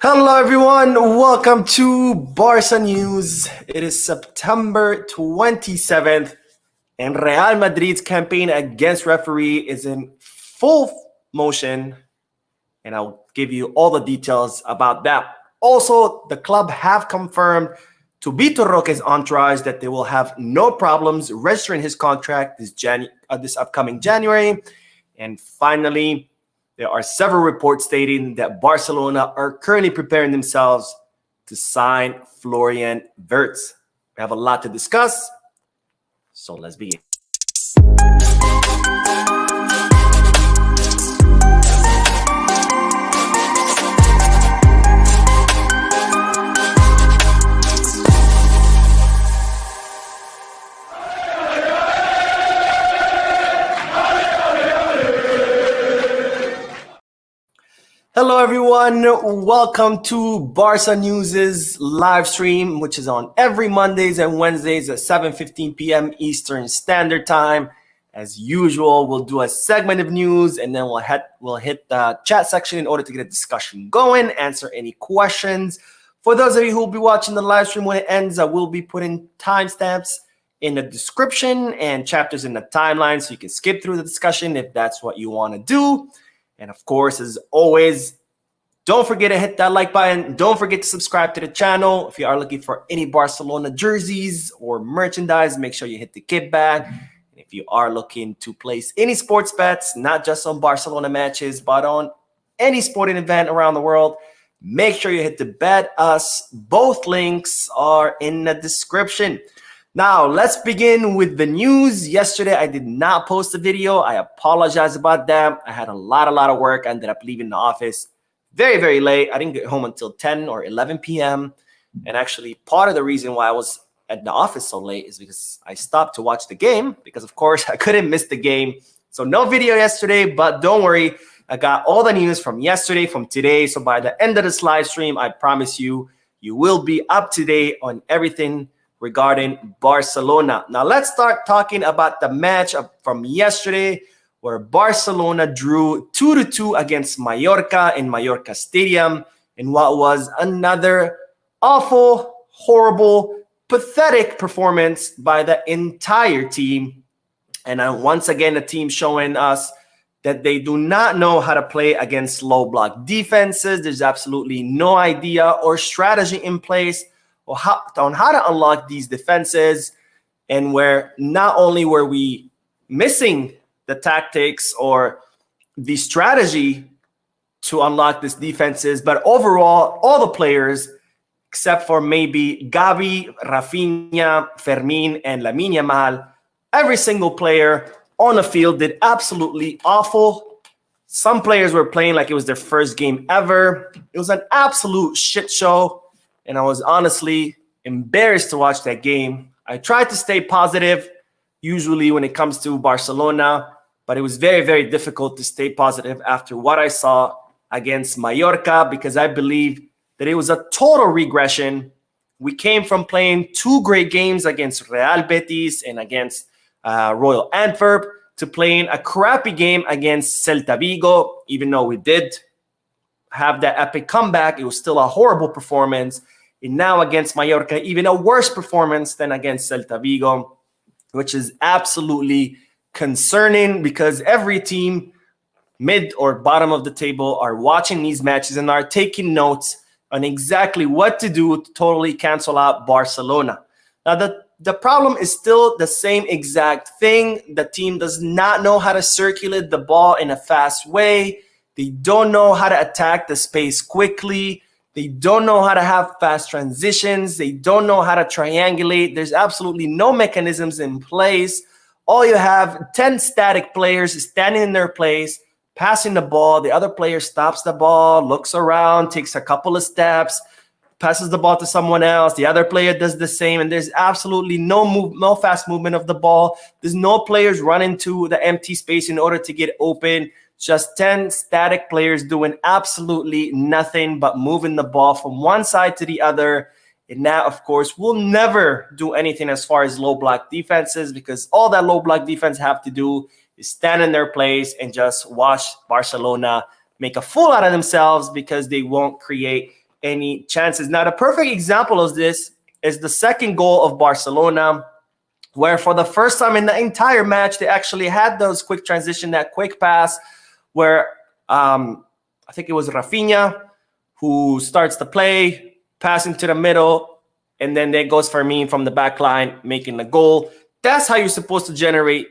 Hello, everyone. Welcome to Barca News. It is September 27th, and Real Madrid's campaign against referee is in full motion, and I'll give you all the details about that. Also, the club have confirmed to Vitor Roque's entourage that they will have no problems registering his contract this upcoming January. And finally, there are several reports stating that Barcelona are currently preparing themselves to sign Florian Wirtz. We have a lot to discuss, so let's begin. Hello, everyone. Welcome to Barca News' live stream, which is on every Mondays and Wednesdays at 7:15 p.m. Eastern Standard Time. As usual, we'll do a segment of news, and then we'll hit the chat section in order to get a discussion going, answer any questions. For those of you who will be watching the live stream when it ends, I will be putting timestamps in the description and chapters in the timeline, so you can skip through the discussion if that's what you want to do. And of course, as always, don't forget to hit that like button. Don't forget to subscribe to the channel. If you are looking for any Barcelona jerseys or merchandise, make sure you hit the kit bag. And if you are looking to place any sports bets, not just on Barcelona matches, but on any sporting event around the world, make sure you hit the Bet Us. Both links are in the description. Now, let's begin with the news. Yesterday, I did not post a video. I apologize about that. I had a lot of work. I ended up leaving the office very, very late. I didn't get home until 10 or 11 p.m. And actually, part of the reason why I was at the office so late is because I stopped to watch the game because, of course, I couldn't miss the game. So no video yesterday, but don't worry. I got all the news from yesterday, from today. So by the end of this live stream, I promise you, you will be up to date on everything regarding Barcelona. Now, let's start talking about the match from yesterday where Barcelona drew 2-2 against Mallorca in Mallorca Stadium in what was another awful, horrible, pathetic performance by the entire team. And once again, the team showing us that they do not know how to play against low block defenses. There's absolutely no idea or strategy in place on how to unlock these defenses, and where not only were we missing the tactics or the strategy to unlock these defenses, but overall, all the players, except for maybe Gavi, Rafinha, Fermin, and Lamine Yamal, every single player on the field did absolutely awful. Some players were playing like it was their first game ever. It was an absolute shit show. And I was honestly embarrassed to watch that game. I tried to stay positive, usually when it comes to Barcelona, but it was very, very difficult to stay positive after what I saw against Mallorca, because I believe that it was a total regression. We came from playing two great games against Real Betis and against Royal Antwerp to playing a crappy game against Celta Vigo. Even though we did have that epic comeback, it was still a horrible performance. And now against Mallorca, even a worse performance than against Celta Vigo, which is absolutely concerning because every team, mid or bottom of the table, are watching these matches and are taking notes on exactly what to do to totally cancel out Barcelona. Now, the problem is still the same exact thing. The team does not know how to circulate the ball in a fast way. They don't know how to attack the space quickly. They don't know how to have fast transitions. They don't know how to triangulate. There's absolutely no mechanisms in place. All you have, 10 static players standing in their place, passing the ball. The other player stops the ball, looks around, takes a couple of steps, passes the ball to someone else. The other player does the same, and there's absolutely no fast movement of the ball. There's no players running to the empty space in order to get open. Just 10 static players doing absolutely nothing but moving the ball from one side to the other. And that, of course, will never do anything as far as low block defenses, because all that low block defense have to do is stand in their place and just watch Barcelona make a fool out of themselves, because they won't create any chances. Now, the perfect example of this is the second goal of Barcelona, where for the first time in the entire match, they actually had those quick transition, that quick pass, where I think it was Rafinha who starts the play, passing to the middle, and then there goes Fermin from the back line, making the goal. That's how you're supposed to generate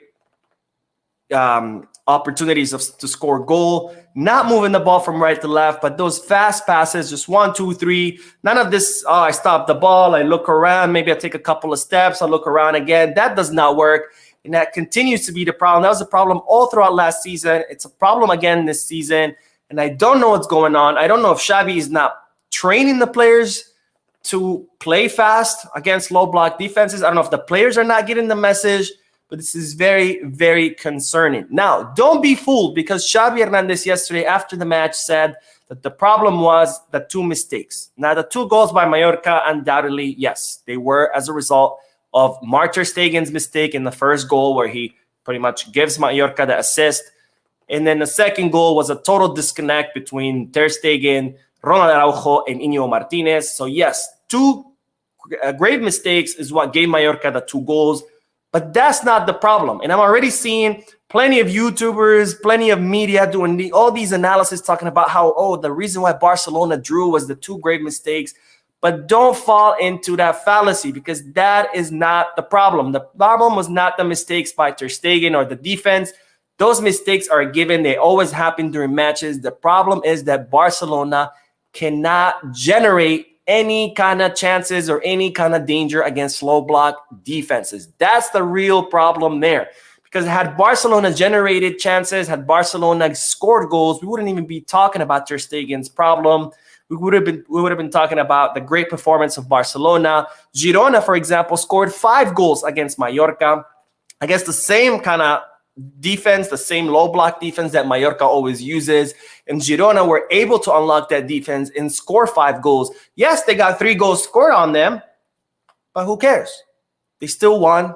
opportunities to score goal, not moving the ball from right to left, but those fast passes, just 1, 2, 3. None of this, oh, I stop the ball, I look around, maybe I take a couple of steps, I look around again. That does not work, and that continues to be the problem. That was a problem all throughout last season. It's a problem again this season, and I don't know what's going on. I don't know if Xavi is not training the players to play fast against low block defenses. I don't know if the players are not getting the message, but this is very, very concerning. Now, don't be fooled, because Xavi Hernandez yesterday after the match said that the problem was the 2 mistakes. Now, the 2 goals by Mallorca, undoubtedly, yes, they were as a result of Mark ter Stegen's mistake in the first goal, where he pretty much gives Mallorca the assist. And then the second goal was a total disconnect between ter Stegen, Ronald Araujo, and Íñigo Martínez. So yes, 2 grave mistakes is what gave Mallorca the 2 goals. But that's not the problem. And I'm already seeing plenty of YouTubers, plenty of media doing all these analysis talking about how, oh, the reason why Barcelona drew was the 2 grave mistakes. But don't fall into that fallacy, because that is not the problem. The problem was not the mistakes by ter Stegen or the defense. Those mistakes are a given. They always happen during matches. The problem is that Barcelona cannot generate any kind of chances or any kind of danger against low block defenses. That's the real problem there. Because had Barcelona generated chances, had Barcelona scored goals, we wouldn't even be talking about ter Stegen's problem. We would have been talking about the great performance of Barcelona. Girona, for example, scored 5 goals against Mallorca. I guess the same kind of defense, the same low block defense that Mallorca always uses. And Girona were able to unlock that defense and score 5 goals. Yes, they got 3 goals scored on them, but who cares? They still won.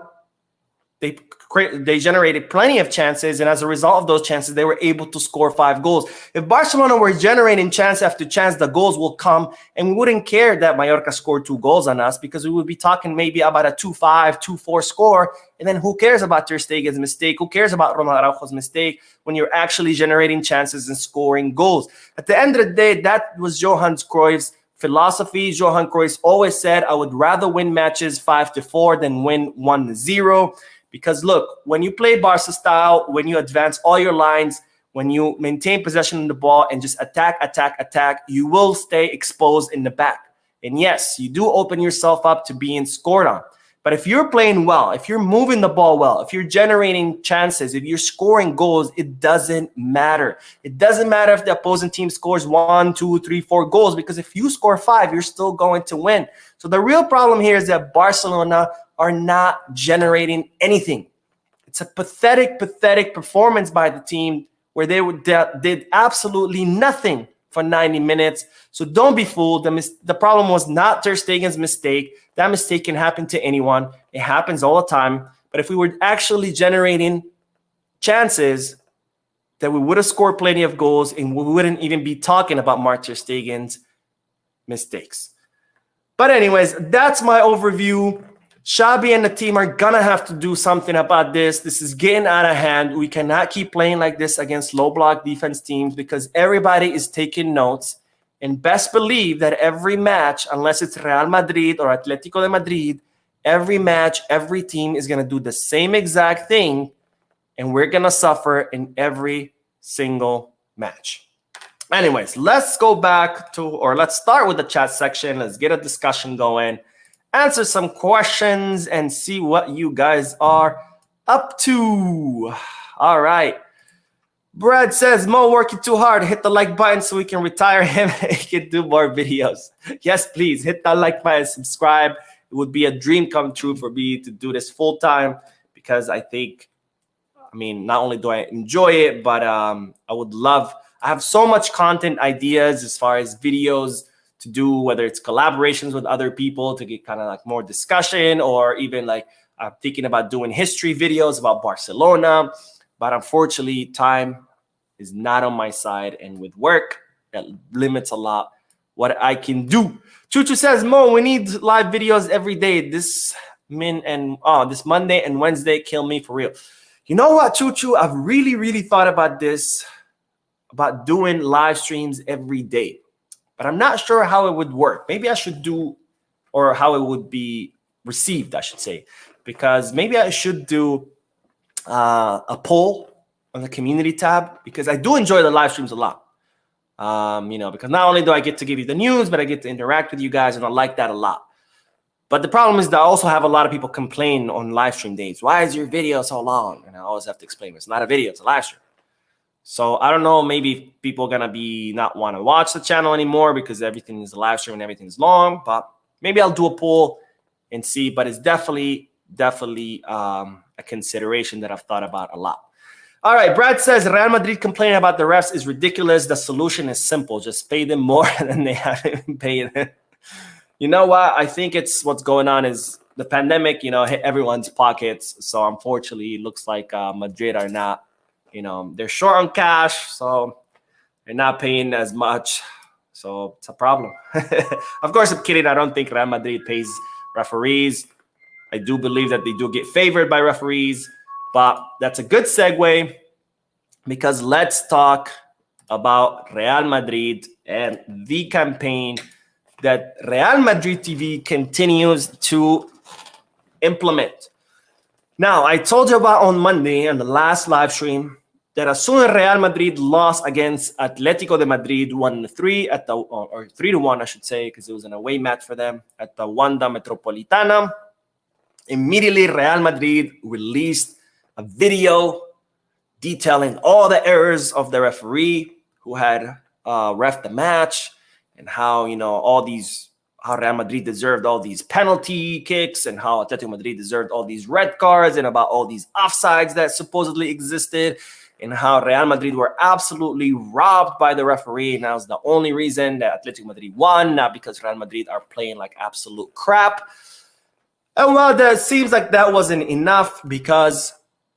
They generated plenty of chances, and as a result of those chances, they were able to score 5 goals. If Barcelona were generating chance after chance, the goals will come, and we wouldn't care that Mallorca scored 2 goals on us, because we would be talking maybe about a 2-5, 2-4 score, and then who cares about ter Stegen's mistake? Who cares about Ronald Araujo's mistake when you're actually generating chances and scoring goals? At the end of the day, that was Johan Cruyff's philosophy. Johan Cruyff always said, I would rather win matches 5-4 than win 1-0. Because look, when you play Barca style, when you advance all your lines, when you maintain possession of the ball and just attack, you will stay exposed in the back. And yes, you do open yourself up to being scored on. But if you're playing well, if you're moving the ball well, if you're generating chances, if you're scoring goals, it doesn't matter. It doesn't matter if the opposing team scores 1, 2, 3, 4 goals, because if you score 5, you're still going to win. So the real problem here is that Barcelona are not generating anything. It's a pathetic performance by the team where they did absolutely nothing for 90 minutes. So don't be fooled. The problem was not ter Stegen's mistake. That mistake can happen to anyone. It happens all the time. But if we were actually generating chances, that we would have scored plenty of goals, and we wouldn't even be talking about Mark ter Stegen's mistakes. But anyways, that's my overview. Xavi and the team are going to have to do something about this. This is getting out of hand. We cannot keep playing like this against low block defense teams, because everybody is taking notes. And best believe that every match, unless it's Real Madrid or Atletico de Madrid, every match, every team is going to do the same exact thing, and we're going to suffer in every single match. Anyways, let's go back to, or let's start with the chat section. Let's get a discussion going. Answer some questions and see what you guys are up to. All right. Brad says, Mo working too hard. Hit the like button so we can retire him and he can do more videos. Yes, please. Hit that like button, subscribe. It would be a dream come true for me to do this full time, because I think, not only do I enjoy it, but I have so much content ideas as far as videos to do, whether it's collaborations with other people to get kind of like more discussion, or even like I'm thinking about doing history videos about Barcelona. But unfortunately, time is not on my side, and with work, that limits a lot what I can do. Chuchu says, Mo, we need live videos every day. This Monday and Wednesday kill me for real. You know what, Chuchu? I've really thought about this, about doing live streams every day. But I'm not sure how it would work. Maybe I should do, or how it would be received, I should say. Because maybe I should do a poll on the community tab, because I do enjoy the live streams a lot. Because not only do I get to give you the news, but I get to interact with you guys, and I like that a lot. But the problem is that I also have a lot of people complain on live stream days. Why is your video so long? And I always have to explain, it's not a video, it's a live stream. So I don't know, maybe people are gonna not want to watch the channel anymore because everything is a live stream and everything's long. But maybe I'll do a poll and see. But it's definitely a consideration that I've thought about a lot. All right, Brad says Real Madrid complaining about the refs is ridiculous. The solution is simple: just pay them more than they haven't paid them. You know what? I think what's going on is the pandemic, hit everyone's pockets. So unfortunately, it looks like Madrid are not, they're short on cash, so they're not paying as much. So it's a problem. Of course, I'm kidding. I don't think Real Madrid pays referees. I do believe that they do get favored by referees, but that's a good segue, because let's talk about Real Madrid and the campaign that Real Madrid TV continues to implement. Now, I told you about on Monday in the last live stream that as soon as Real Madrid lost against Atletico de Madrid 1-3 or 3-1, I should say, because it was an away match for them at the Wanda Metropolitana, immediately Real Madrid released a video detailing all the errors of the referee who had ref the match, and how how Real Madrid deserved all these penalty kicks, and how Atletico Madrid deserved all these red cards, and about all these offsides that supposedly existed, and how Real Madrid were absolutely robbed by the referee. And that was the only reason that Atletico Madrid won, not because Real Madrid are playing like absolute crap. And well, that seems like that wasn't enough, because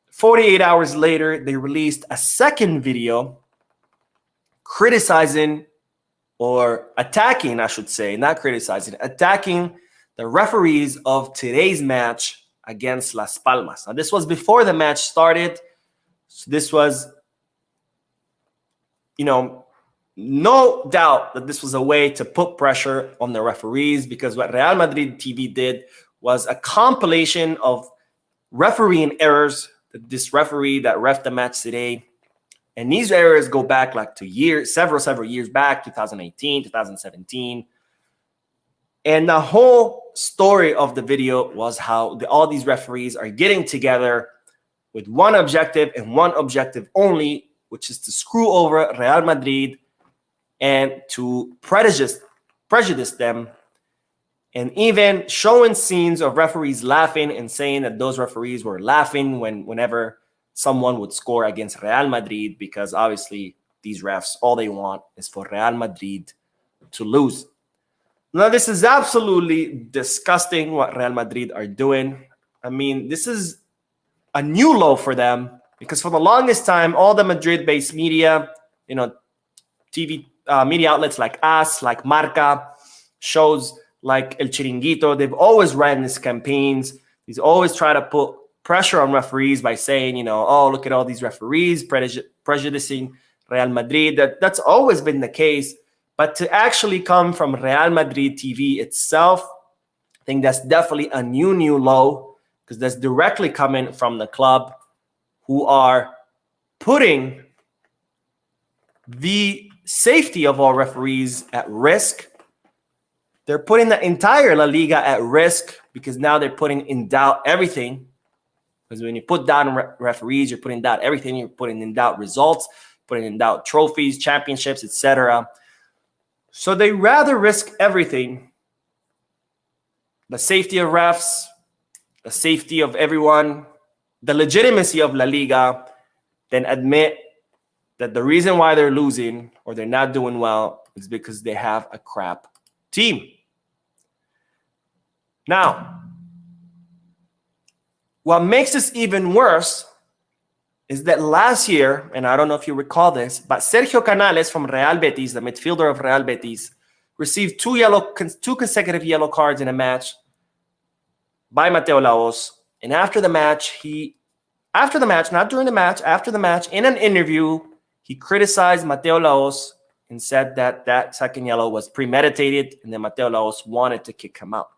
48 hours later, they released a second video criticizing, or attacking, I should say, not criticizing, attacking the referees of today's match against Las Palmas. Now, this was before the match started. So this was, no doubt that this was a way to put pressure on the referees, because what Real Madrid TV did was a compilation of refereeing errors that this referee that ref the match today. And these errors go back like to years, several years back, 2018, 2017. And the whole story of the video was how all these referees are getting together with one objective and one objective only, which is to screw over Real Madrid and to prejudice them, and even showing scenes of referees laughing and saying that those referees were laughing whenever someone would score against Real Madrid, because obviously these refs, all they want is for Real Madrid to lose. Now, this is absolutely disgusting what Real Madrid are doing. I mean, this is a new low for them, because for the longest time, all the Madrid-based media, TV media outlets like us, like Marca, shows like El Chiringuito, they've always ran these campaigns. These always try to put pressure on referees by saying, oh, look at all these referees prejudicing Real Madrid. That's always been the case. But to actually come from Real Madrid TV itself, I think that's definitely a new low, because that's directly coming from the club, who are putting the safety of all referees at risk. They're putting the entire La Liga at risk, because now they're putting in doubt everything. Because when you put down referees, you're putting in doubt everything. You're putting in doubt results, putting in doubt trophies, championships, etc. So they rather risk everything, the safety of refs, the safety of everyone, the legitimacy of La Liga, than admit that the reason why they're losing or they're not doing well is because they have a crap team. Now, what makes this even worse is that last year, and I don't know if you recall this, but Sergio Canales from Real Betis, the midfielder of Real Betis, received two consecutive yellow cards in a match by Mateo Laos. And after the match, not during the match, after the match, in an interview, he criticized Mateo Laos and said that second yellow was premeditated and that Mateo Laos wanted to kick him out.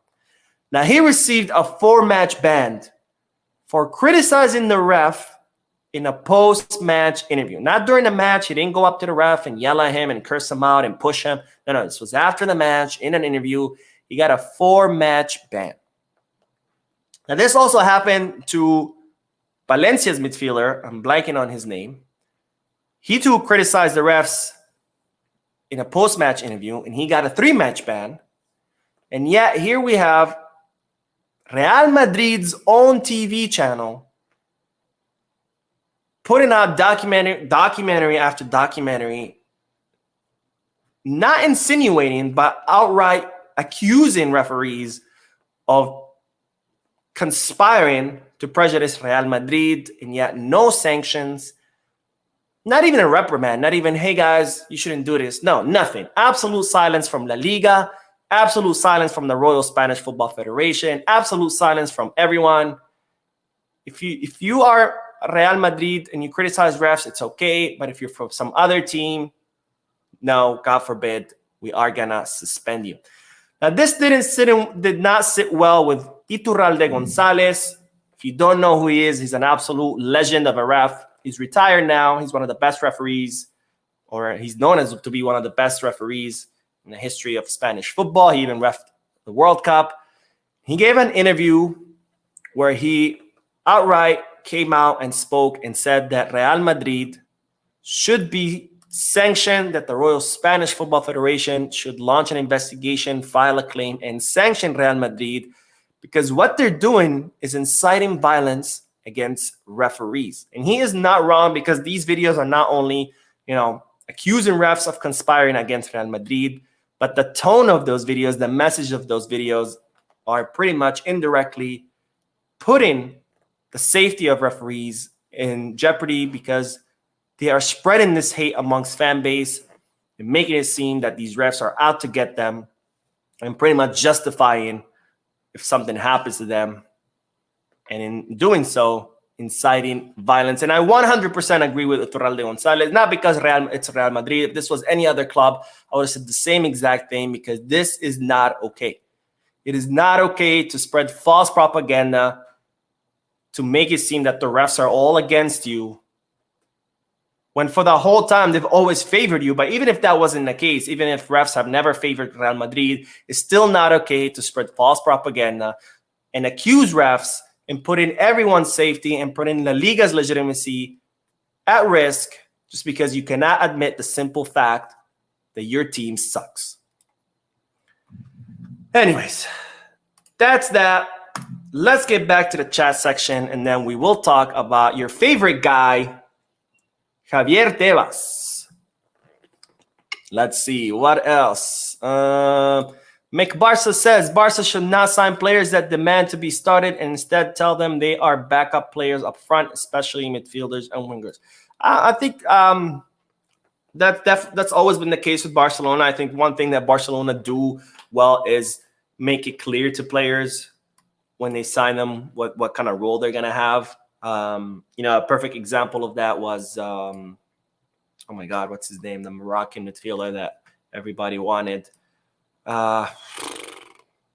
Now, he received a 4-match ban for criticizing the ref in a post-match interview. Not during the match. He didn't go up to the ref and yell at him and curse him out and push him. No, this was after the match in an interview. He got a 4-match ban. Now, this also happened to Valencia's midfielder. I'm blanking on his name. He too criticized the refs in a post-match interview, and he got a 3-match ban. And yet, here we have Real Madrid's own TV channel putting out documentary after documentary, not insinuating, but outright accusing referees of conspiring to prejudice Real Madrid, and yet no sanctions, not even a reprimand, not even, hey guys, you shouldn't do this. No, nothing. Absolute silence from La Liga, absolute silence from the Royal Spanish Football Federation, absolute silence from everyone. If you are Real Madrid and you criticize refs, it's okay. But if you're from some other team, no, God forbid, we are gonna suspend you. Now, this did not sit well with Iturralde Gonzalez. If you don't know who he is, he's an absolute legend of a ref. He's retired now. He's one of the best referees, or he's known as to be one of the best referees in the history of Spanish football. He even reffed the World Cup. He gave an interview where he outright came out and spoke and said that Real Madrid should be sanctioned, that the Royal Spanish Football Federation should launch an investigation, file a claim, and sanction Real Madrid, because what they're doing is inciting violence against referees. And he is not wrong, because these videos are not only, accusing refs of conspiring against Real Madrid, but the tone of those videos, the message of those videos are pretty much indirectly putting the safety of referees in jeopardy, because they are spreading this hate amongst fan base and making it seem that these refs are out to get them, and pretty much justifying if something happens to them, and in doing so, inciting violence. And I 100% agree with Iturralde Gonzalez, not because it's Real Madrid. If this was any other club, I would have said the same exact thing, because this is not okay. It is not okay to spread false propaganda to make it seem that the refs are all against you, when for the whole time they've always favored you. But even if that wasn't the case, even if refs have never favored Real Madrid, it's still not okay to spread false propaganda and accuse refs and putting everyone's safety and putting La Liga's legitimacy at risk just because you cannot admit the simple fact that your team sucks. Anyways, that's that. Let's get back to the chat section, and then we will talk about your favorite guy, Javier Tebas. Let's see, what else? McBarca says, Barca should not sign players that demand to be started and instead tell them they are backup players up front, especially midfielders and wingers. I think that's always been the case with Barcelona. I think one thing that Barcelona do well is make it clear to players when they sign them what kind of role they're going to have. A perfect example of that was, oh my God, what's his name? The Moroccan midfielder that everybody wanted. Wow,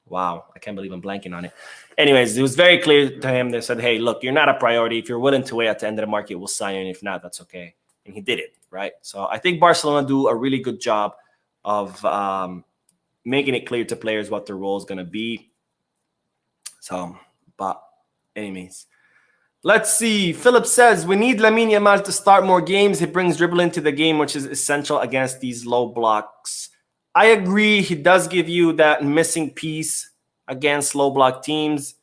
I can't believe I'm blanking on it. Anyways, it was very clear to him. They said, hey, look, you're not a priority. If you're willing to wait at the end of the market, we'll sign you. And if not, that's okay. And he did it, right? So I think Barcelona do a really good job of making it clear to players what their role is going to be. So, but anyways, let's see. Philip says, we need Lamine Yamal to start more games. He brings dribbling to the game, which is essential against these low blocks. I agree. He does give you that missing piece against low block teams.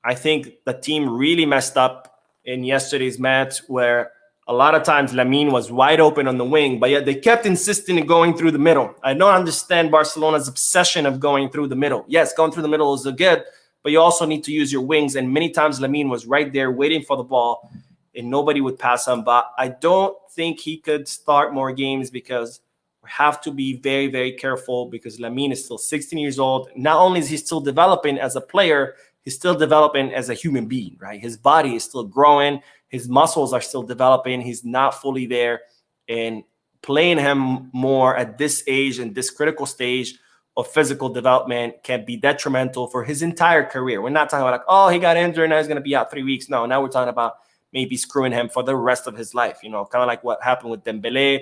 I think the team really messed up in yesterday's match, where a lot of times Lamine was wide open on the wing, but yet they kept insisting on going through the middle. I don't understand Barcelona's obsession of going through the middle. Yes, going through the middle is good, but you also need to use your wings. And many times Lamine was right there waiting for the ball, and nobody would pass him. But I don't think he could start more games because We have to be very, very careful because Lamine is still 16 years old. Not only is he still developing as a player, he's still developing as a human being, right? His body is still growing. His muscles are still developing. He's not fully there. And playing him more at this age and this critical stage of physical development can be detrimental for his entire career. We're not talking about like, oh, he got injured, now he's going to be out 3 weeks. No, now we're talking about maybe screwing him for the rest of his life. Kind of like what happened with Dembele,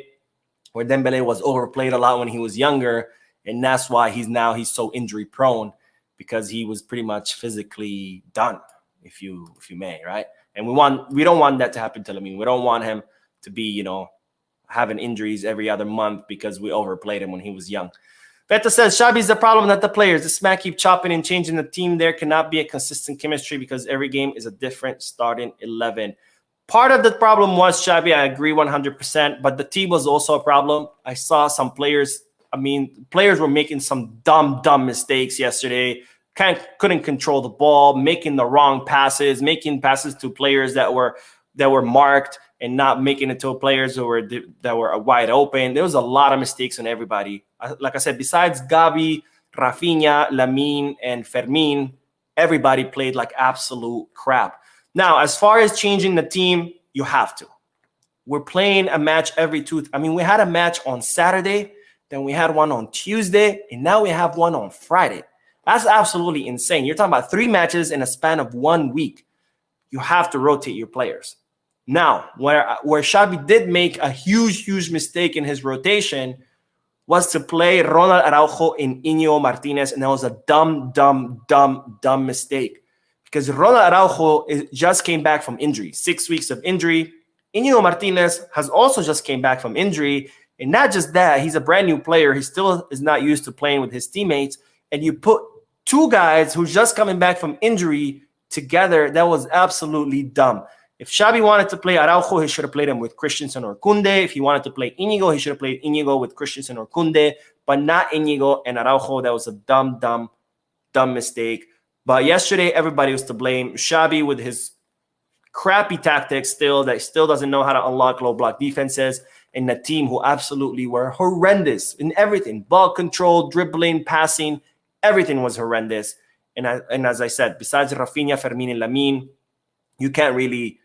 where Dembele was overplayed a lot when he was younger, and that's why he's so injury prone, because he was pretty much physically done, if you may, right? And we don't want that to happen to Lamine. We don't want him to be, having injuries every other month because we overplayed him when he was young. Beto says, Xabi's the problem, not the players. This man keep chopping and changing the team. There cannot be a consistent chemistry because every game is a different starting 11. Part of the problem was Xabi. I agree 100%, but the team was also a problem. I saw some players. Players were making some dumb mistakes yesterday. Couldn't control the ball, making the wrong passes, making passes to players that were marked and not making it to players that were wide open. There was a lot of mistakes on everybody. Like I said, besides Gavi, Rafinha, Lamine, and Fermin, everybody played like absolute crap. Now, as far as changing the team, you have to. We're playing a match every two. We had a match on Saturday, then we had one on Tuesday, and now we have one on Friday. That's absolutely insane. You're talking about 3 matches in a span of 1 week. You have to rotate your players. Now, where Xabi did make a huge mistake in his rotation was to play Ronald Araujo and Íñigo Martinez, and that was a dumb mistake, because Ronald Araujo just came back from injury, 6 weeks of injury. Íñigo Martinez has also just came back from injury, and not just that, he's a brand new player. He still is not used to playing with his teammates, and you put 2 guys who's just coming back from injury together. That was absolutely dumb. If Xabi wanted to play Araujo, he should have played him with Christensen or Koundé. If he wanted to play Íñigo, he should have played Íñigo with Christensen or Koundé, but not Íñigo and Araujo. That was a dumb mistake. But yesterday, everybody was to blame. Xabi, with his crappy tactics that still doesn't know how to unlock low block defenses, and the team who absolutely were horrendous in everything. Ball control, dribbling, passing, everything was horrendous. And as I said, besides Rafinha, Fermin, and Lamine, you can't really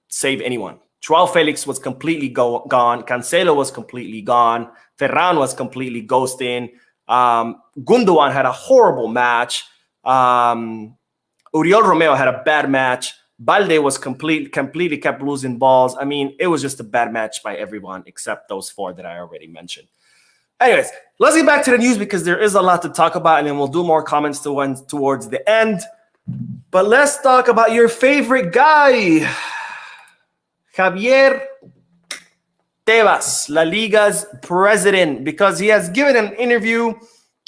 save anyone. Joao Felix was completely gone. Cancelo was completely gone. Ferran was completely ghosting. Gundogan had a horrible match. Uriel Romeo had a bad match. Balde was completely kept losing balls. It was just a bad match by everyone except those 4 that I already mentioned. Anyways, let's get back to the news because there is a lot to talk about, and then we'll do more comments towards the end. But let's talk about your favorite guy, Javier Tebas, La Liga's president, because he has given an interview.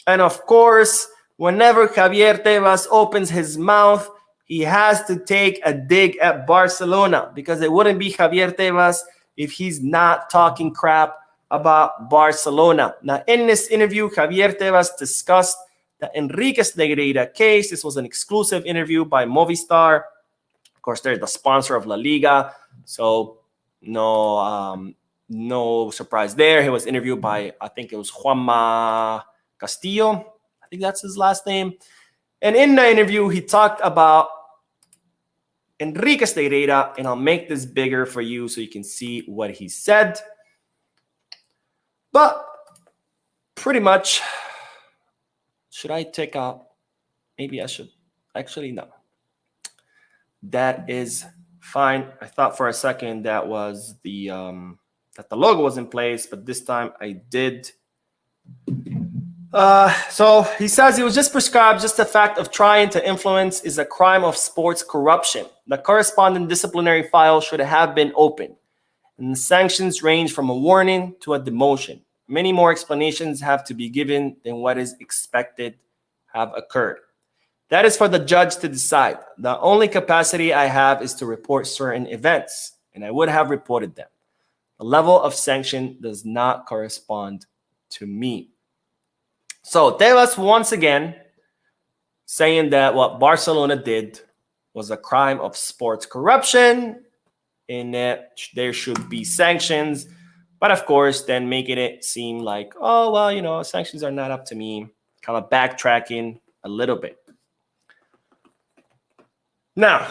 And of course, whenever Javier Tebas opens his mouth, he has to take a dig at Barcelona, because it wouldn't be Javier Tebas if he's not talking crap about Barcelona. Now, in this interview, Javier Tebas discussed the Enriquez Negreira case. This was an exclusive interview by Movistar. Of course, they're the sponsor of La Liga, so no surprise there. He was interviewed by, I think it was Juanma Castillo. I think that's his last name. And in the interview, he talked about Enriquez Negreira, and I'll make this bigger for you so you can see what he said. But pretty much, should I take out? Maybe I should. Actually, no. That is fine. I thought for a second that was that the logo was in place, but this time I did. So he says he was just prescribed. Just the fact of trying to influence is a crime of sports corruption. The corresponding disciplinary file should have been opened, and the sanctions range from a warning to a demotion. Many more explanations have to be given than what is expected have occurred. That is for the judge to decide. The only capacity I have is to report certain events, and I would have reported them. The level of sanction does not correspond to me. So Tebas once again saying that what Barcelona did was a crime of sports corruption and that there should be sanctions. But But of course, then making it seem like, oh, well, sanctions are not up to me, kind of backtracking a little bit. Now,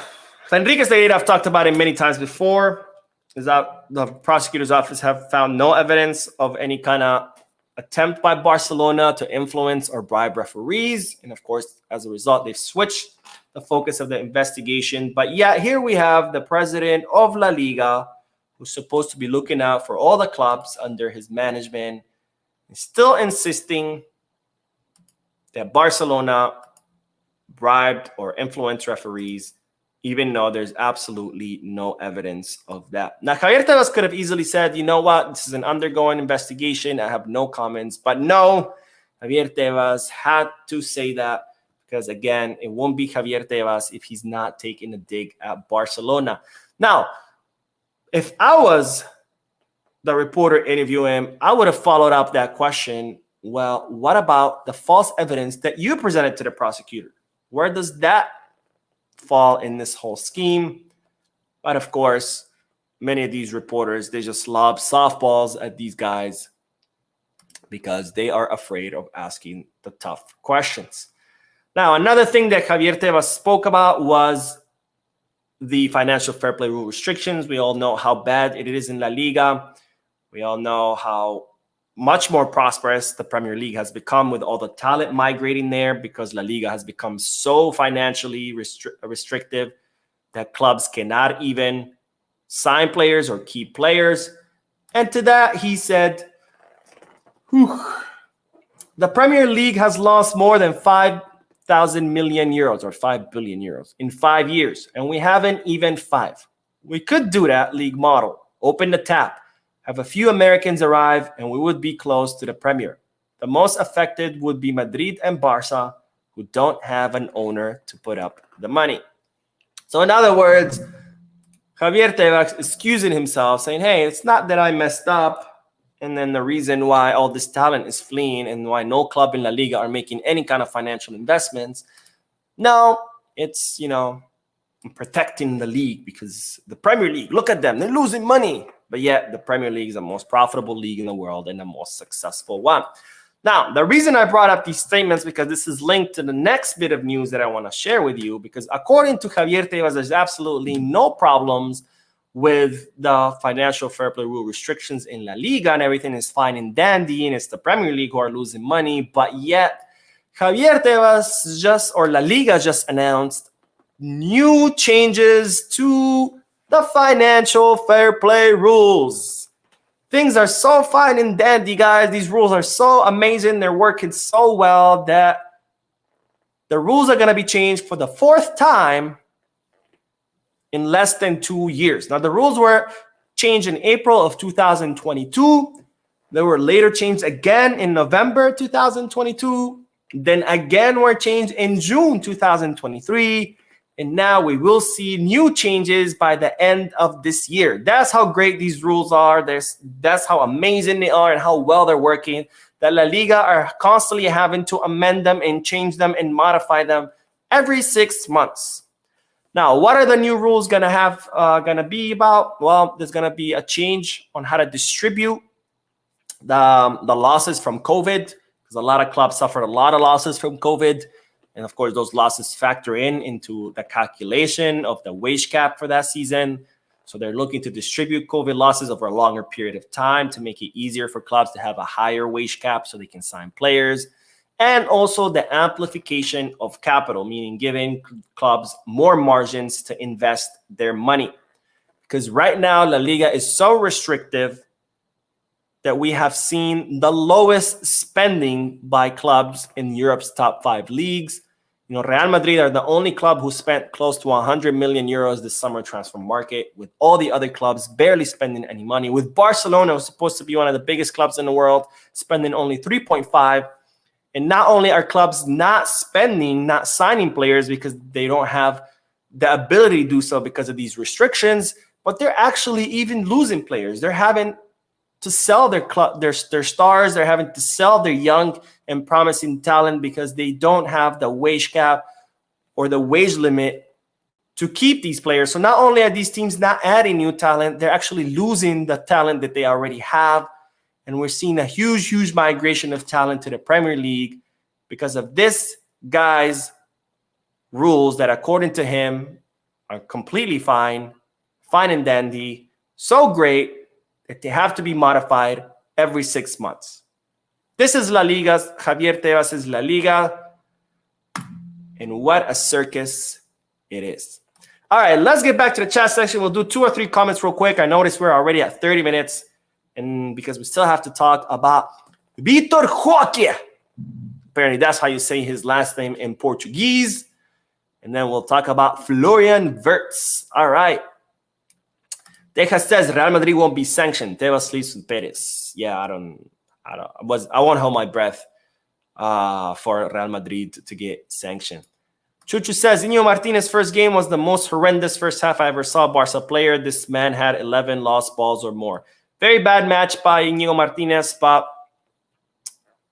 Enrique's data, I've talked about it many times before, is that the prosecutor's office have found no evidence of any kind of attempt by Barcelona to influence or bribe referees. And of course, as a result, they've switched the focus of the investigation. But yet here we have the president of La Liga, who's supposed to be looking out for all the clubs under his management, is still insisting that Barcelona bribed or influenced referees, even though there's absolutely no evidence of that. Now, Javier Tebas could have easily said, you know what, this is an undergoing investigation, I have no comments. But no, Javier Tebas had to say that because, again, it won't be Javier Tebas if he's not taking a dig at Barcelona. Now, if I was the reporter interviewing him, I would have followed up that question. Well, what about the false evidence that you presented to the prosecutor? Where does that fall in this whole scheme? But of course, many of these reporters, they just lob softballs at these guys because they are afraid of asking the tough questions. Now, another thing that Javier Tebas spoke about was the financial fair play rule restrictions. We all know how bad it is in La Liga. We all know how much more prosperous the Premier League has become with all the talent migrating there because La Liga has become so financially restrictive that clubs cannot even sign players or keep players. And to that, he said, the Premier League has lost more than 5,000 million euros or 5 billion euros in 5 years, and we haven't even 5. We could do that league model, open the tap, have a few Americans arrive, and we would be close to the Premier. The most affected would be Madrid and Barca, who don't have an owner to put up the money. So in other words, Javier Tebas excusing himself, saying, hey, it's not that I messed up, and then the reason why all this talent is fleeing and why no club in La Liga are making any kind of financial investments. No, it's, protecting the league because the Premier League, look at them, they're losing money. But yet the Premier League is the most profitable league in the world and the most successful one. Now, the reason I brought up these statements because this is linked to the next bit of news that I want to share with you, because according to Javier Tebas, there's absolutely no problems with the financial fair play rule restrictions in La Liga and everything is fine and dandy and it's the Premier League who are losing money. But yet Javier Tebas or La Liga just announced new changes to the financial fair play rules. Things are so fine and dandy, guys. These rules are so amazing. They're working so well that the rules are going to be changed for the 4th time in less than 2 years. Now, the rules were changed in April of 2022. They were later changed again in November 2022. Then again were changed in June 2023. And now we will see new changes by the end of this year. That's how great these rules are. That's how amazing they are and how well they're working. That La Liga are constantly having to amend them and change them and modify them every 6 months. Now, what are the new rules gonna be about? Well, there's gonna be a change on how to distribute the losses from COVID, because a lot of clubs suffered a lot of losses from COVID. And of course, those losses factor into the calculation of the wage cap for that season. So they're looking to distribute COVID losses over a longer period of time to make it easier for clubs to have a higher wage cap so they can sign players. And also the amplification of capital, meaning giving clubs more margins to invest their money. Because right now, La Liga is so restrictive that we have seen the lowest spending by clubs in Europe's top 5 leagues. Real Madrid are the only club who spent close to 100 million euros this summer transfer market, with all the other clubs barely spending any money. With Barcelona, who's supposed to be one of the biggest clubs in the world, spending only 3.5. And not only are clubs not signing players because they don't have the ability to do so because of these restrictions, but they're actually even losing players. They're having to sell their stars. They're having to sell their young and promising talent because they don't have the wage cap or the wage limit to keep these players. So not only are these teams not adding new talent, they're actually losing the talent that they already have. And we're seeing a huge, huge migration of talent to the Premier League because of this guy's rules that, according to him, are completely fine and dandy, so great that they have to be modified every 6 months. This is La Liga. Javier Tebas is La Liga. And what a circus it is. All right, let's get back to the chat section. We'll do 2 or 3 comments real quick. I noticed we're already at 30 minutes. And because we still have to talk about Vitor Roque. Apparently, that's how you say his last name in Portuguese. And then we'll talk about Florian Wirtz. All right. Tejas says Real Madrid won't be sanctioned. Tebas sleeps with Perez. Yeah, I won't hold my breath for Real Madrid to get sanctioned. Chuchu says Inigo Martinez's first game was the most horrendous first half I ever saw a Barca player. This man had 11 lost balls or more. Very bad match by Inigo Martinez, but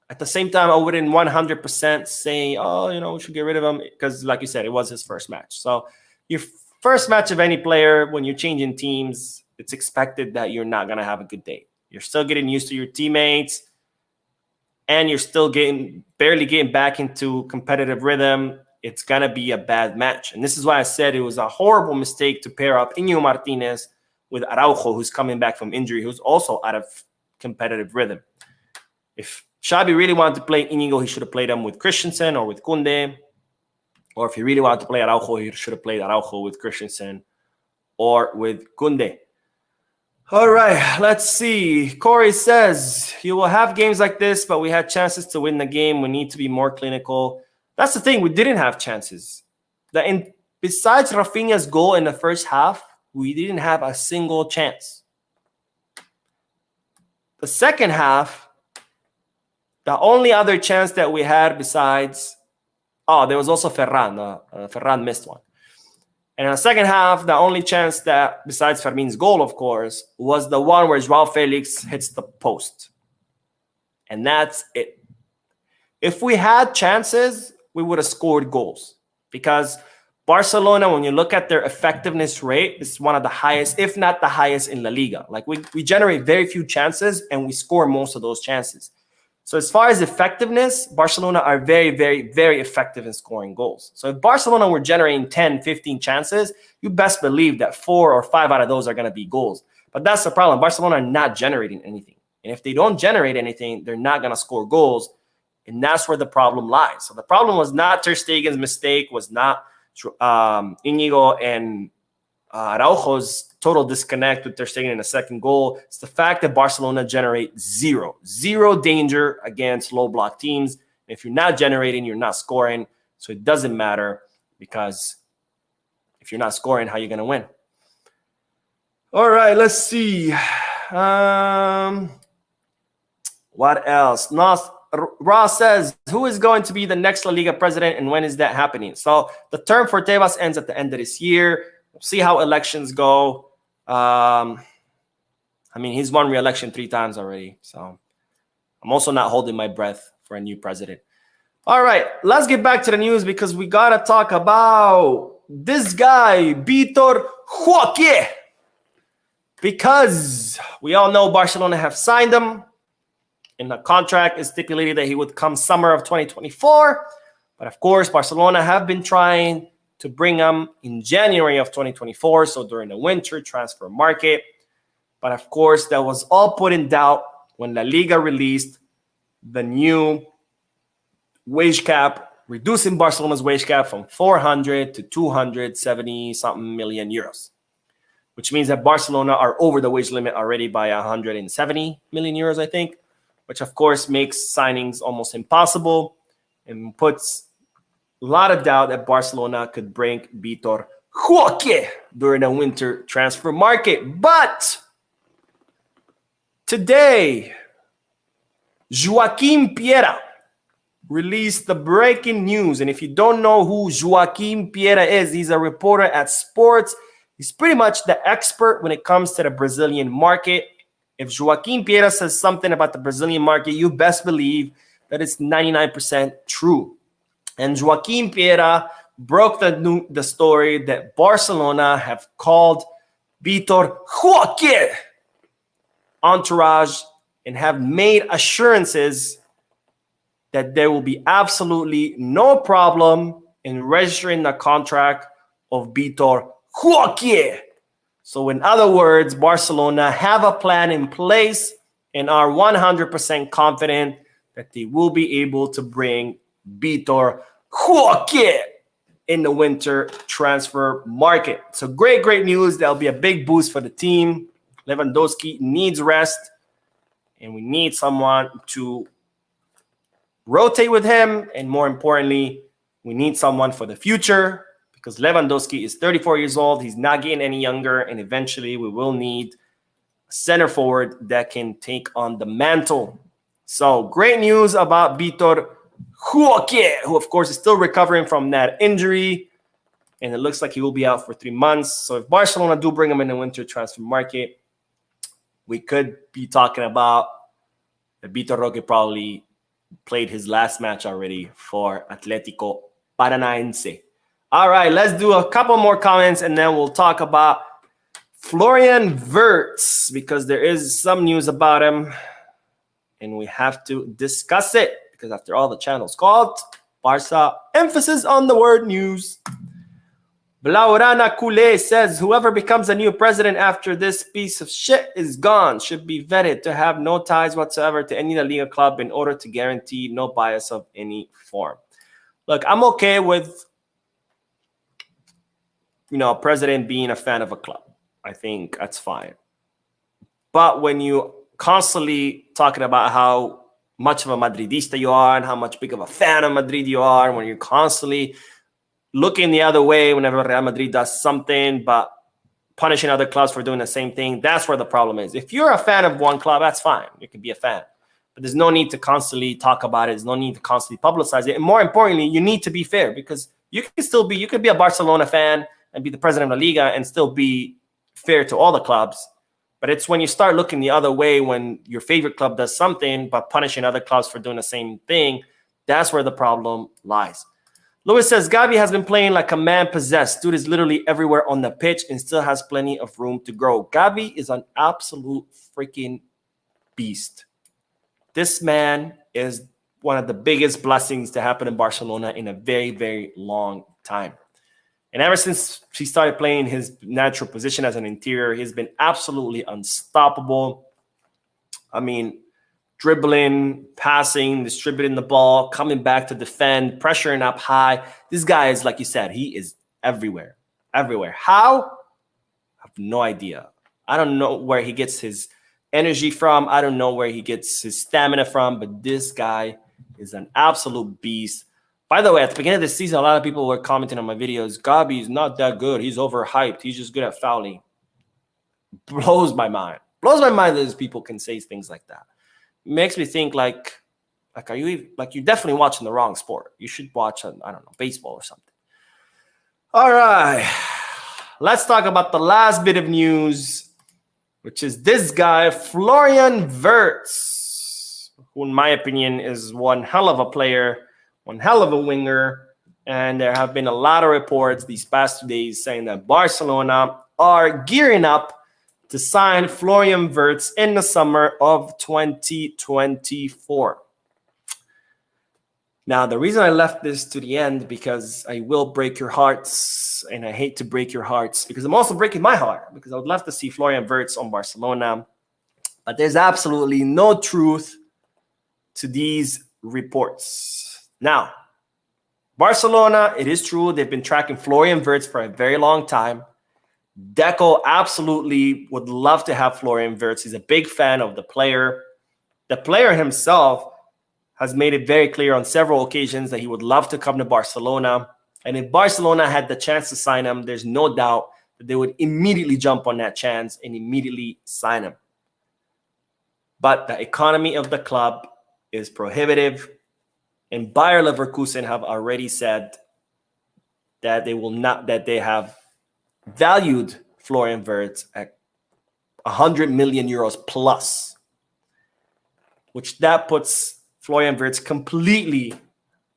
at the same time, I wouldn't 100% say, we should get rid of him because, like you said, it was his first match. So your first match of any player, when you're changing teams, it's expected that you're not going to have a good day. You're still getting used to your teammates, and you're still barely getting back into competitive rhythm. It's going to be a bad match. And this is why I said it was a horrible mistake to pair up Inigo Martinez with Araujo, who's coming back from injury, who's also out of competitive rhythm. If Xabi really wanted to play Inigo, he should have played him with Christensen or with Koundé. Or if he really wanted to play Araujo, he should have played Araujo with Christensen or with Koundé. All right, let's see. Corey says, you will have games like this, but we had chances to win the game. We need to be more clinical. That's the thing. We didn't have chances. Besides Rafinha's goal in the first half, we didn't have a single chance. The second half, the only other chance that we had besides... there was also Ferran. Ferran missed one. And in the second half, the only chance that, besides Fermin's goal, of course, was the one where Joao Felix hits the post. And that's it. If we had chances, we would have scored goals. Because Barcelona, when you look at their effectiveness rate, is one of the highest, if not the highest in La Liga. Like we generate very few chances, and we score most of those chances. So as far as effectiveness, Barcelona are very, very, very effective in scoring goals. So if Barcelona were generating 10, 15 chances, you best believe that 4 or 5 out of those are going to be goals. But that's the problem. Barcelona are not generating anything. And if they don't generate anything, they're not going to score goals. And that's where the problem lies. So the problem was not Ter Stegen's mistake, was not Inigo and Araujo's total disconnect with Ter Stegen in the second goal. It's the fact that Barcelona generate zero danger against low block teams. If you're not generating, you're not scoring. So it doesn't matter, because if you're not scoring, how are you going to win? All right, let's see. What else? Ross says, who is going to be the next La Liga president, and when is that happening? So the term for Tebas ends at the end of this year. We'll see how elections go. He's won re-election 3 times already. So I'm also not holding my breath for a new president. All right, let's get back to the news, because we got to talk about this guy, Vitor Roque. Because we all know Barcelona have signed him. In the contract, is stipulated that he would come summer of 2024. But of course, Barcelona have been trying to bring him in January of 2024, so during the winter transfer market. But of course, that was all put in doubt when La Liga released the new wage cap, reducing Barcelona's wage cap from 400 to 270-something million euros, which means that Barcelona are over the wage limit already by 170 million euros, I think, which of course makes signings almost impossible and puts a lot of doubt that Barcelona could bring Vitor Roque during the winter transfer market. But today, Joaquim Piera released the breaking news. And if you don't know who Joaquim Piera is, he's a reporter at Sports. He's pretty much the expert when it comes to the Brazilian market. If Joaquim Piera says something about the Brazilian market, you best believe that it's 99% true. And Joaquim Piera broke the story that Barcelona have called Vitor Roque entourage and have made assurances that there will be absolutely no problem in registering the contract of Vitor Roque. So in other words, Barcelona have a plan in place and are 100% confident that they will be able to bring Vitor Roque in the winter transfer market. So great news. That'll be a big boost for the team. Lewandowski needs rest, and we need someone to rotate with him. And more importantly, we need someone for the future because Lewandowski is 34 years old. He's not getting any younger, and eventually we will need a center forward that can take on the mantle. So great news about Vitor Roque, who of course is still recovering from that injury, and it looks like he will be out for 3 months. So if Barcelona do bring him in the winter transfer market, we could be talking about Vitor Roque probably played his last match already for Atletico Paranaense. All right, let's do a couple more comments, and then we'll talk about Florian Wirtz because there is some news about him, and we have to discuss it because after all, the channel's called Barca, emphasis on the word news. Blaurana Kule says, whoever becomes a new president after this piece of shit is gone should be vetted to have no ties whatsoever to any La Liga club in order to guarantee no bias of any form. Look, I'm okay with, a president being a fan of a club. I think that's fine. But when you constantly talking about how much of a Madridista you are and how much big of a fan of Madrid you are, when you're constantly looking the other way whenever Real Madrid does something, but punishing other clubs for doing the same thing, that's where the problem is. If you're a fan of one club, that's fine. You can be a fan. But there's no need to constantly talk about it. There's no need to constantly publicize it. And more importantly, you need to be fair because you could be a Barcelona fan and be the president of La Liga and still be fair to all the clubs. But it's when you start looking the other way when your favorite club does something, but punishing other clubs for doing the same thing, that's where the problem lies. Lewis says, Gavi has been playing like a man possessed. Dude is literally everywhere on the pitch and still has plenty of room to grow. Gavi is an absolute freaking beast. This man is one of the biggest blessings to happen in Barcelona in a very, very long time. And ever since he started playing his natural position as an interior, he's been absolutely unstoppable. I mean, dribbling, passing, distributing the ball, coming back to defend, pressuring up high. This guy is, like you said, he is everywhere. Everywhere. How? I have no idea. I don't know where he gets his energy from. I don't know where he gets his stamina from, but this guy is an absolute beast. By the way, at the beginning of the season, a lot of people were commenting on my videos, Gabi is not that good. He's overhyped. He's just good at fouling. Blows my mind. Blows my mind that these people can say things like that. Makes me think like are you like you're definitely watching the wrong sport. You should watch, I don't know, baseball or something. All right. Let's talk about the last bit of news, which is this guy, Florian Wirtz, who in my opinion is one hell of a player, one hell of a winger. And there have been a lot of reports these past 2 days saying that Barcelona are gearing up to sign Florian Wirtz in the summer of 2024. Now, the reason I left this to the end, because I will break your hearts, and I hate to break your hearts, because I'm also breaking my heart, because I would love to see Florian Wirtz on Barcelona, but there's absolutely no truth to these reports. Now, Barcelona, it is true, they've been tracking Florian Wirtz for a very long time. Deco absolutely would love to have Florian Wirtz. He's a big fan of the player. The player himself has made it very clear on several occasions that he would love to come to Barcelona. And if Barcelona had the chance to sign him, there's no doubt that they would immediately jump on that chance and immediately sign him. But the economy of the club is prohibitive. And Bayer Leverkusen have already said that they have valued Florian Wirtz at 100 million euros plus, which that puts Florian Wirtz completely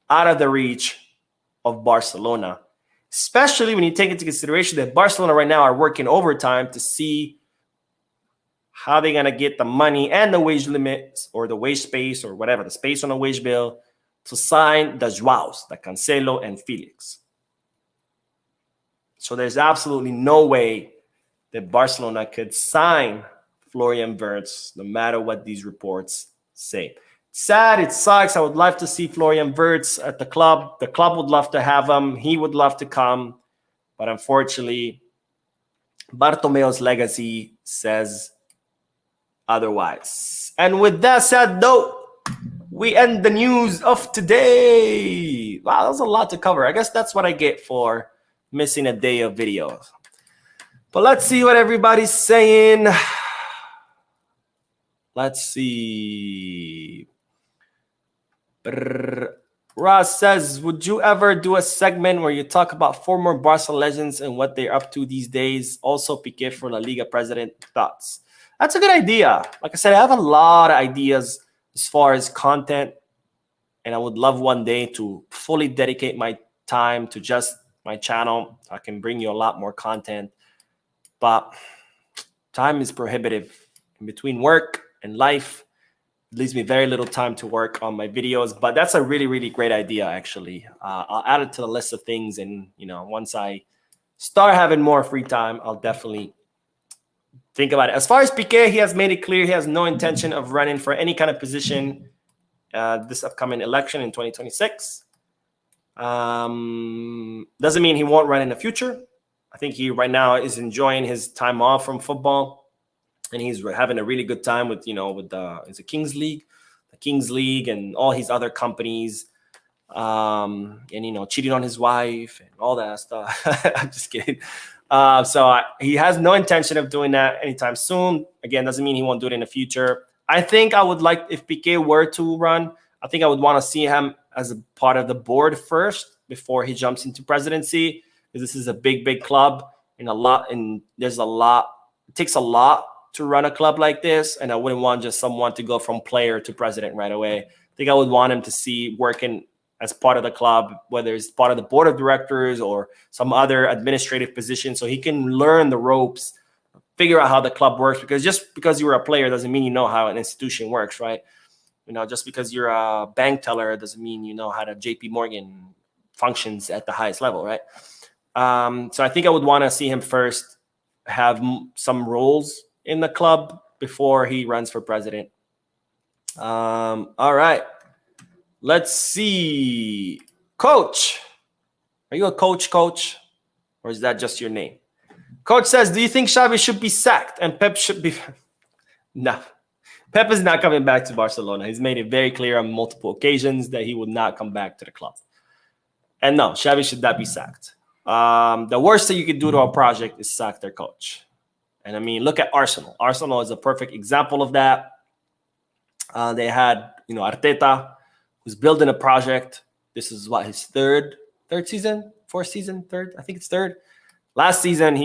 out of the reach of Barcelona. especially when you take into consideration that Barcelona right now are working overtime to see how they're going to get the money and the wage limit or the wage space or whatever, the space on the wage bill to sign the Joaos, the Cancelo and Felix. So there's absolutely no way that Barcelona could sign Florian Wirtz no matter what these reports say. It's sad, it sucks. I would love to see Florian Wirtz at the club. The club would love to have him. He would love to come. But unfortunately, Bartomeu's legacy says otherwise. And with that said, though, we end the news of today. Wow, that was a lot to cover. I guess that's what I get for missing a day of videos. But let's see what everybody's saying. Let's see. Ross says, would you ever do a segment where you talk about former Barca legends and what they're up to these days? Also, Piqué for La Liga president. Thoughts? That's a good idea. Like I said, I have a lot of ideas as far as content, and I would love one day to fully dedicate my time to just my channel. I can bring you a lot more content, but time is prohibitive. In between work and life, it leaves me very little time to work on my videos, but that's a really, really great idea, actually. I'll add it to the list of things, and once I start having more free time, I'll definitely think about it. As far as Piqué, he has made it clear he has no intention of running for any kind of position this upcoming election in 2026. Doesn't mean he won't run in the future. I think he right now is enjoying his time off from football, and he's having a really good time with the Kings League and all his other companies, and cheating on his wife and all that stuff. I'm just kidding. So he has no intention of doing that anytime soon. Again, doesn't mean he won't do it in the future. I think I would like, if Piqué were to run, I think I would want to see him as a part of the board first before he jumps into presidency, because this is a big, big club, and there's a lot. It takes a lot to run a club like this, and I wouldn't want just someone to go from player to president right away. I think I would want him to see working as part of the club, whether it's part of the board of directors or some other administrative position, so he can learn the ropes, figure out how the club works, because just because you're a player doesn't mean you know how an institution works, right? Just because you're a bank teller doesn't mean you know how the JP Morgan functions at the highest level, right? So I think I would want to see him first have some roles in the club before he runs for president. All right. Let's see. Coach. Are you a coach? Or is that just your name? Coach says, do you think Xavi should be sacked and Pep should be... No. Pep is not coming back to Barcelona. He's made it very clear on multiple occasions that he would not come back to the club. And no, Xavi should not be sacked. The worst thing you could do to a project is sack their coach. And I mean, look at Arsenal. Arsenal is a perfect example of that. They had, Arteta, who's building a project. This is his third season, fourth season, third. I think it's third. Last season,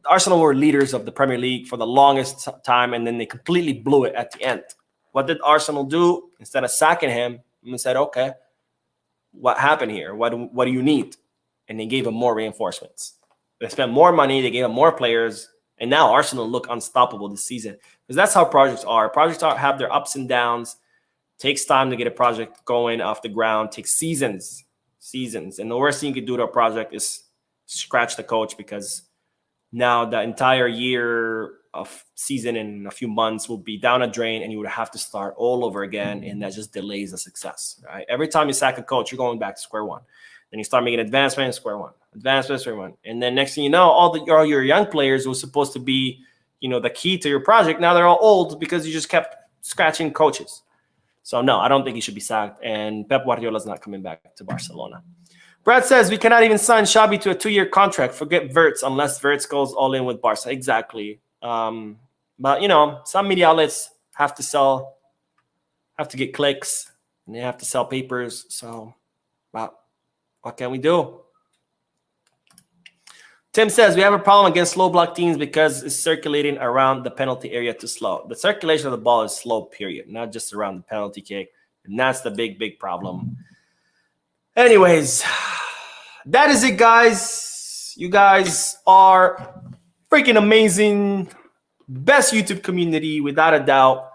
Arsenal were leaders of the Premier League for the longest time, and then they completely blew it at the end. What did Arsenal do? Instead of sacking him, they said, okay, what happened here? What do you need? And they gave him more reinforcements. They spent more money. They gave him more players. And now Arsenal look unstoppable this season, because that's how projects are. Projects have their ups and downs. Takes time to get a project going off the ground. Takes seasons. And the worst thing you could do to a project is scratch the coach, because now the entire year of season in a few months will be down a drain, and you would have to start all over again, and that just delays the success. Right? Every time you sack a coach, you're going back to square one. Then you start making advancement, square one. And then next thing you know, all your young players who were supposed to be, the key to your project, now they're all old because you just kept scratching coaches. So no, I don't think he should be sacked. And Pep Guardiola's not coming back to Barcelona. Brad says we cannot even sign Xavi to a 2-year contract. Forget Wirtz unless Wirtz goes all in with Barca. Exactly. But some media outlets have to get clicks, and they have to sell papers. So, wow. What can we do? Tim says, we have a problem against slow block teams because it's circulating around the penalty area too slow. The circulation of the ball is slow, period, not just around the penalty kick. And that's the big, big problem. Anyways, that is it, guys. You guys are freaking amazing. Best YouTube community, without a doubt.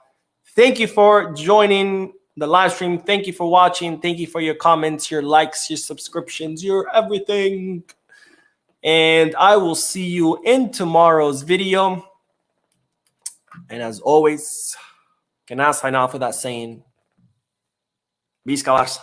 Thank you for joining the live stream. Thank you for watching. Thank you for your comments, your likes, your subscriptions, your everything. And I will see you in tomorrow's video. And as always, can I sign off with that saying, Visca Barça.